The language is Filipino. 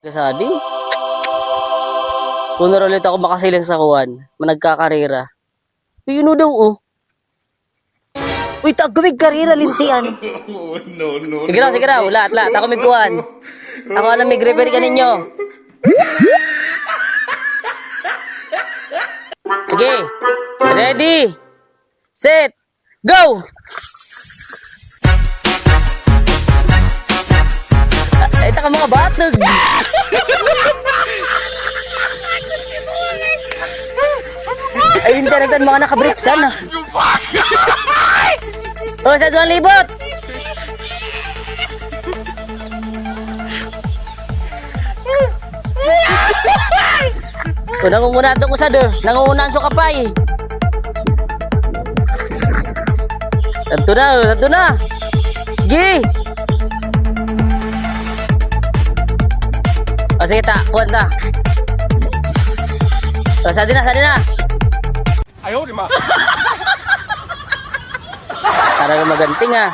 Kasadi. Kung ulit ako makasilang sa kuwan, managkakarera. Pino daw oh. Uy, tagumig karera lintian. No. Sige raw, lahat. Ako may kuwan. Ako alam may referee ka ninyo. Sige. Ready. Set. Go! Ay, taka mga batog. Ay, internetan mga nakabrief sana. O, sa 2,000. O, nangunguna itong usado. Nangungunaan so kapay. Santo na. Sige. O, sige ta, kuwan ta. O, sadi na. Ayaw, di ma. Para maganting ah.